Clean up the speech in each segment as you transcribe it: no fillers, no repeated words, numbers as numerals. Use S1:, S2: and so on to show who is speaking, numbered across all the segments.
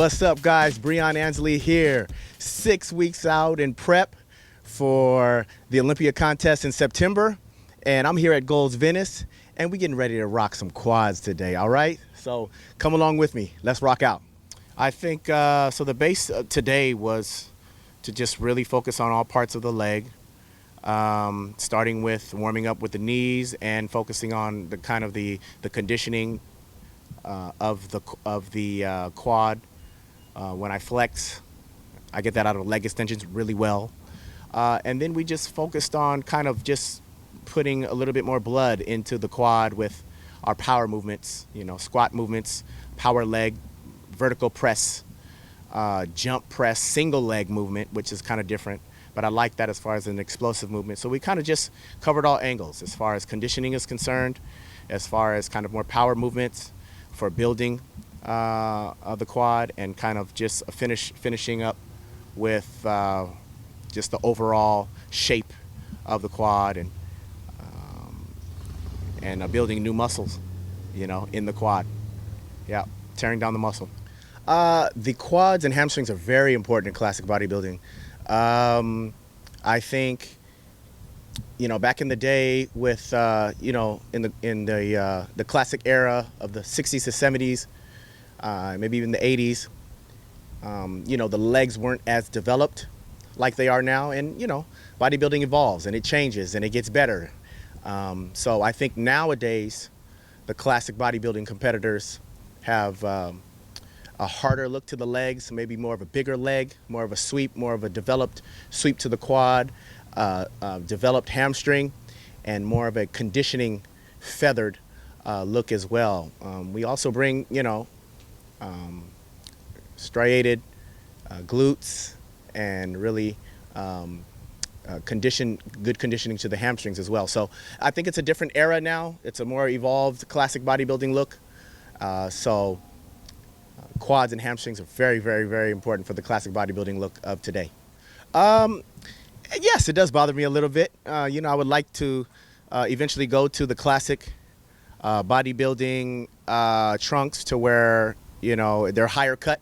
S1: What's up, guys? Breon Ansley here. 6 weeks out in prep for the Olympia contest in September, and I'm here at Venice, and we're getting ready to rock some quads today, all right? So come along with me. Let's rock out. I think, so the base today was to just really focus on all parts of the leg, starting with warming up with the knees and focusing on the kind of the conditioning of the quad. When I flex, I get that out of leg extensions really well. And then we just focused on kind of just putting a little bit more blood into the quad with our power movements, you know, squat movements, power leg, vertical press, jump press, single leg movement, which is kind of different. But I like that as far as an explosive movement. So we kind of just covered all angles as far as conditioning is concerned, as far as kind of more power movements for building the quad, and kind of just finishing up with just the overall shape of the quad, and building new muscles, you know, in the quad. Yeah, tearing down the muscle. The quads and hamstrings are very important in classic bodybuilding. I think, you know, back in the day with, you know, in the classic era of the 60s to 70s, maybe even the 80s, you know, the legs weren't as developed like they are now. And, you know, bodybuilding evolves and it changes and it gets better. So I think nowadays the classic bodybuilding competitors have a harder look to the legs, maybe more of a bigger leg, more of a sweep, more of a developed sweep to the quad, developed hamstring, and more of a conditioning feathered look as well. We also bring, you know, striated glutes, and really good conditioning to the hamstrings as well. So I think it's a different era now. It's a more evolved classic bodybuilding look. So quads and hamstrings are very, very, very important for the classic bodybuilding look of today. Yes, it does bother me a little bit. You know, I would like to eventually go to the classic bodybuilding trunks to where, you know, they're higher cut,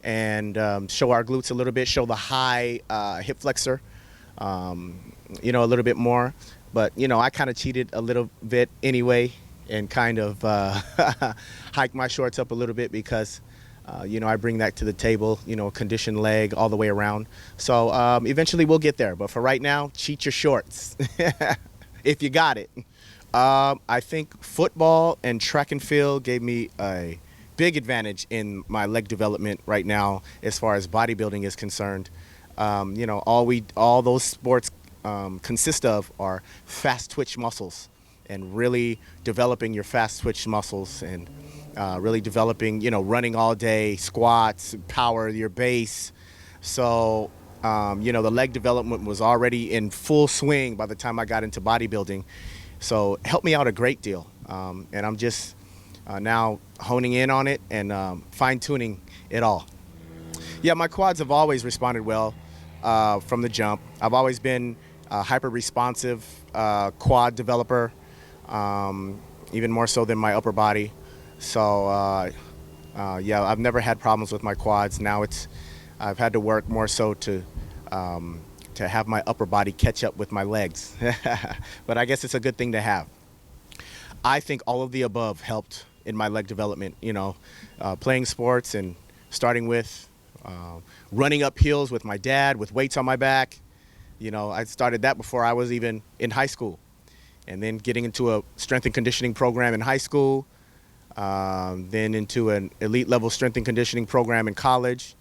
S1: and show our glutes a little bit, show the high hip flexor, you know, a little bit more. But, you know, I kind of cheated a little bit anyway, and kind of hiked my shorts up a little bit because, you know, I bring that to the table, you know, conditioned leg all the way around. So eventually we'll get there. But for right now, cheat your shorts if you got it. I think football and track and field gave me a big advantage in my leg development right now as far as bodybuilding is concerned. You know, all those sports consist of are fast twitch muscles, and really developing your fast twitch muscles, and really developing, you know, running all day, squats, power, your base. So, you know, the leg development was already in full swing by the time I got into bodybuilding. So it helped me out a great deal. And I'm just now honing in on it and fine-tuning it all. Yeah, my quads have always responded well from the jump. I've always been a hyper-responsive quad developer, even more so than my upper body. So yeah, I've never had problems with my quads. Now I've had to work more so to have my upper body catch up with my legs. But I guess it's a good thing to have. I think all of the above helped in my leg development, you know, playing sports and starting with running up hills with my dad with weights on my back. You know, I started that before I was even in high school. And then getting into a strength and conditioning program in high school, then into an elite level strength and conditioning program in college.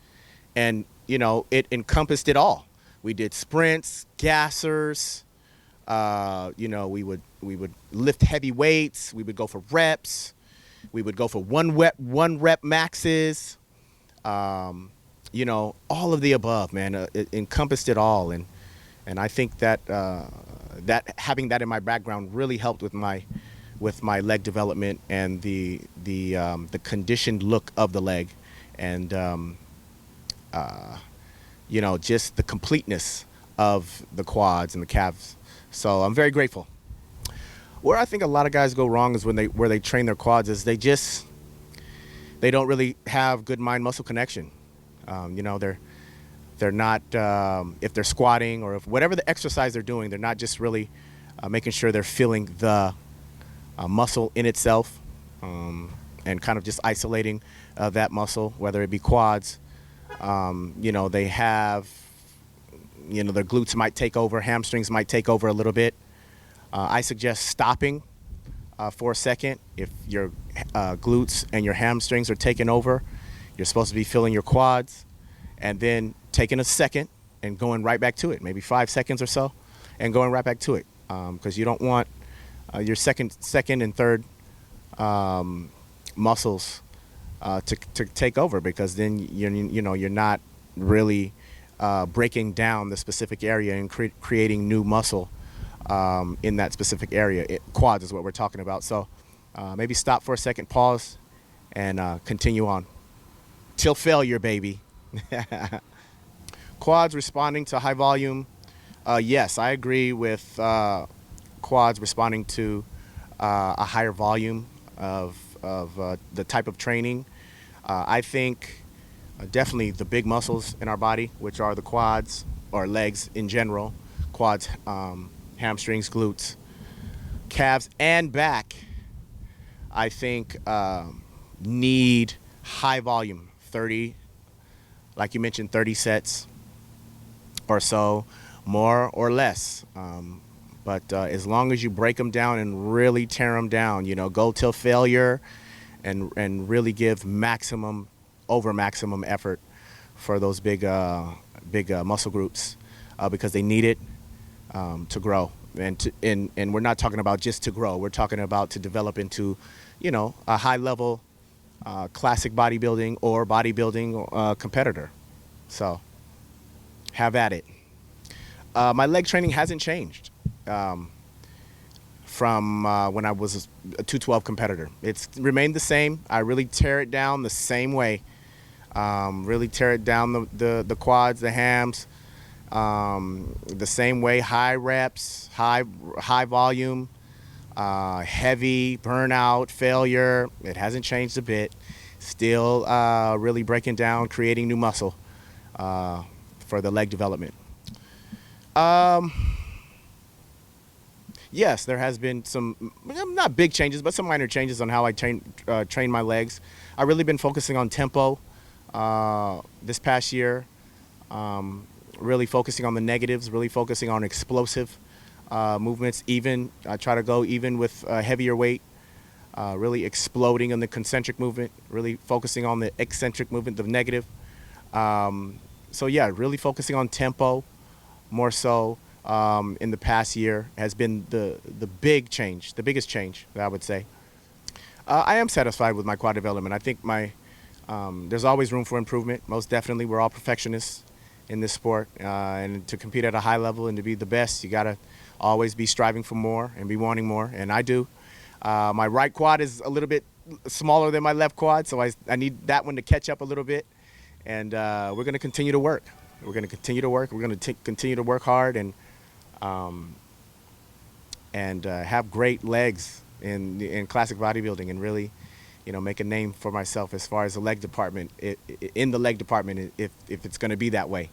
S1: And, you know, it encompassed it all. We did sprints, gassers, you know, we would lift heavy weights, we would go for reps, we would go for one rep maxes, you know, all of the above, man. It encompassed it all, and I think that having that in my background really helped with my leg development and the conditioned look of the leg, and you know, just the completeness of the quads and the calves. So I'm very grateful. Where I think a lot of guys go wrong is where they train their quads is they they don't really have good mind-muscle connection. You know, they're not, if they're squatting or if whatever the exercise they're doing, they're not just really making sure they're feeling the muscle in itself, and kind of just isolating that muscle, whether it be quads. You know, they have, you know, their glutes might take over, hamstrings might take over a little bit. I suggest stopping for a second. If your glutes and your hamstrings are taking over, you're supposed to be feeling your quads, and then taking a second and going right back to it, maybe 5 seconds or so, and going right back to it, because you don't want your second and third muscles to take over, because then you're not really breaking down the specific area and creating new muscle in that specific area. Quads is what we're talking about. So maybe stop for a second, pause, and continue on till failure, baby. Quads responding to high volume. Yes, I agree with quads responding to a higher volume of the type of training. I think definitely the big muscles in our body, which are the quads or legs in general, quads, hamstrings, glutes, calves, and back, I think need high volume, 30, like you mentioned, 30 sets or so, more or less. But as long as you break them down and really tear them down, you know, go till failure, and really give maximum effort for those big muscle groups, because they need it to grow. And we're not talking about just to grow. We're talking about to develop into, you know, a high level classic bodybuilding or bodybuilding competitor. So have at it. My leg training hasn't changed from when I was a 212 competitor. It's remained the same. I really tear it down the same way. Really tear it down the quads, the hams, the same way. High reps, high volume, heavy, burnout, failure. It hasn't changed a bit. Still really breaking down, creating new muscle for the leg development. Yes, there has been some, not big changes, but some minor changes on how I train my legs. I've really been focusing on tempo this past year, really focusing on the negatives, really focusing on explosive movements. Even I try to go even with heavier weight, really exploding on the concentric movement, really focusing on the eccentric movement, the negative. So yeah, really focusing on tempo more so. In the past year has been the big change, the biggest change that I would say. I am satisfied with my quad development. I think there's always room for improvement. Most definitely, we're all perfectionists in this sport, and to compete at a high level and to be the best, you gotta always be striving for more and be wanting more, and I do. My right quad is a little bit smaller than my left quad, so I need that one to catch up a little bit, and we're gonna continue to work. We're gonna continue to work. We're gonna continue to work hard and have great legs in classic bodybuilding, and really, you know, make a name for myself as far as the leg department, in the leg department, if it's going to be that way.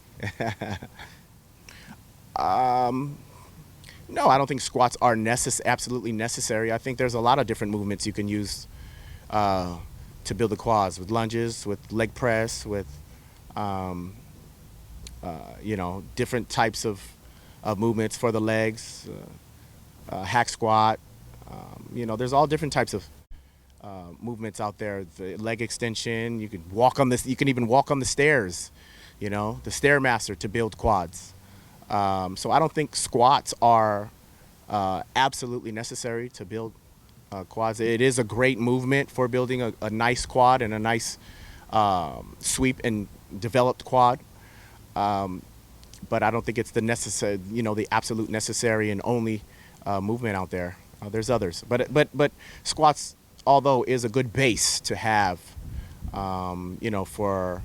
S1: No, I don't think squats are absolutely necessary. I think there's a lot of different movements you can use to build the quads, with lunges, with leg press, with you know, different types of movements for the legs, hack squat. You know, there's all different types of movements out there. The leg extension, you can walk on this. You can even walk on the stairs. You know, the Stairmaster to build quads. So I don't think squats are absolutely necessary to build quads. It is a great movement for building a nice quad and a nice sweep and developed quad. But I don't think it's the necessary, you know, the absolute necessary and only movement out there. There's others, but squats, although is a good base to have, you know, for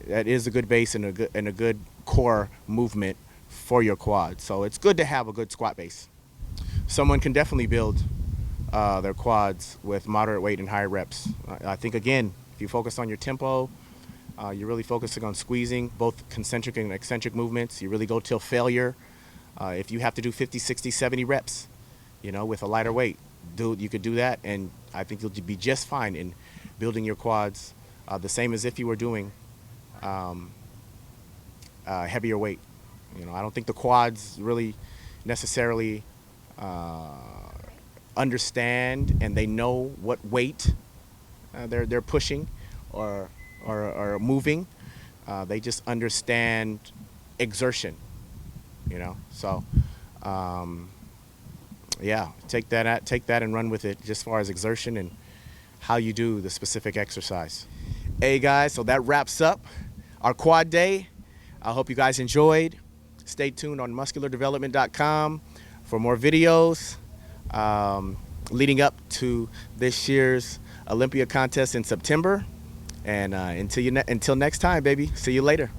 S1: that is a good base and a good core movement for your quad. So it's good to have a good squat base. Someone can definitely build their quads with moderate weight and higher reps. I think, again, if you focus on your tempo, you're really focusing on squeezing both concentric and eccentric movements. You really go till failure. If you have to do 50, 60, 70 reps, with a lighter weight, you could do that, and I think you'll be just fine in building your quads the same as if you were doing heavier weight. I don't think the quads really necessarily understand, and they know what weight they're pushing or moving. They just understand exertion. So yeah, take that and run with it, just as far as exertion and how you do the specific exercise. Hey guys, so that wraps up our quad day. I hope you guys enjoyed. Stay tuned on musculardevelopment.com for more videos leading up to this year's Olympia contest in September. And until next time, baby. See you later.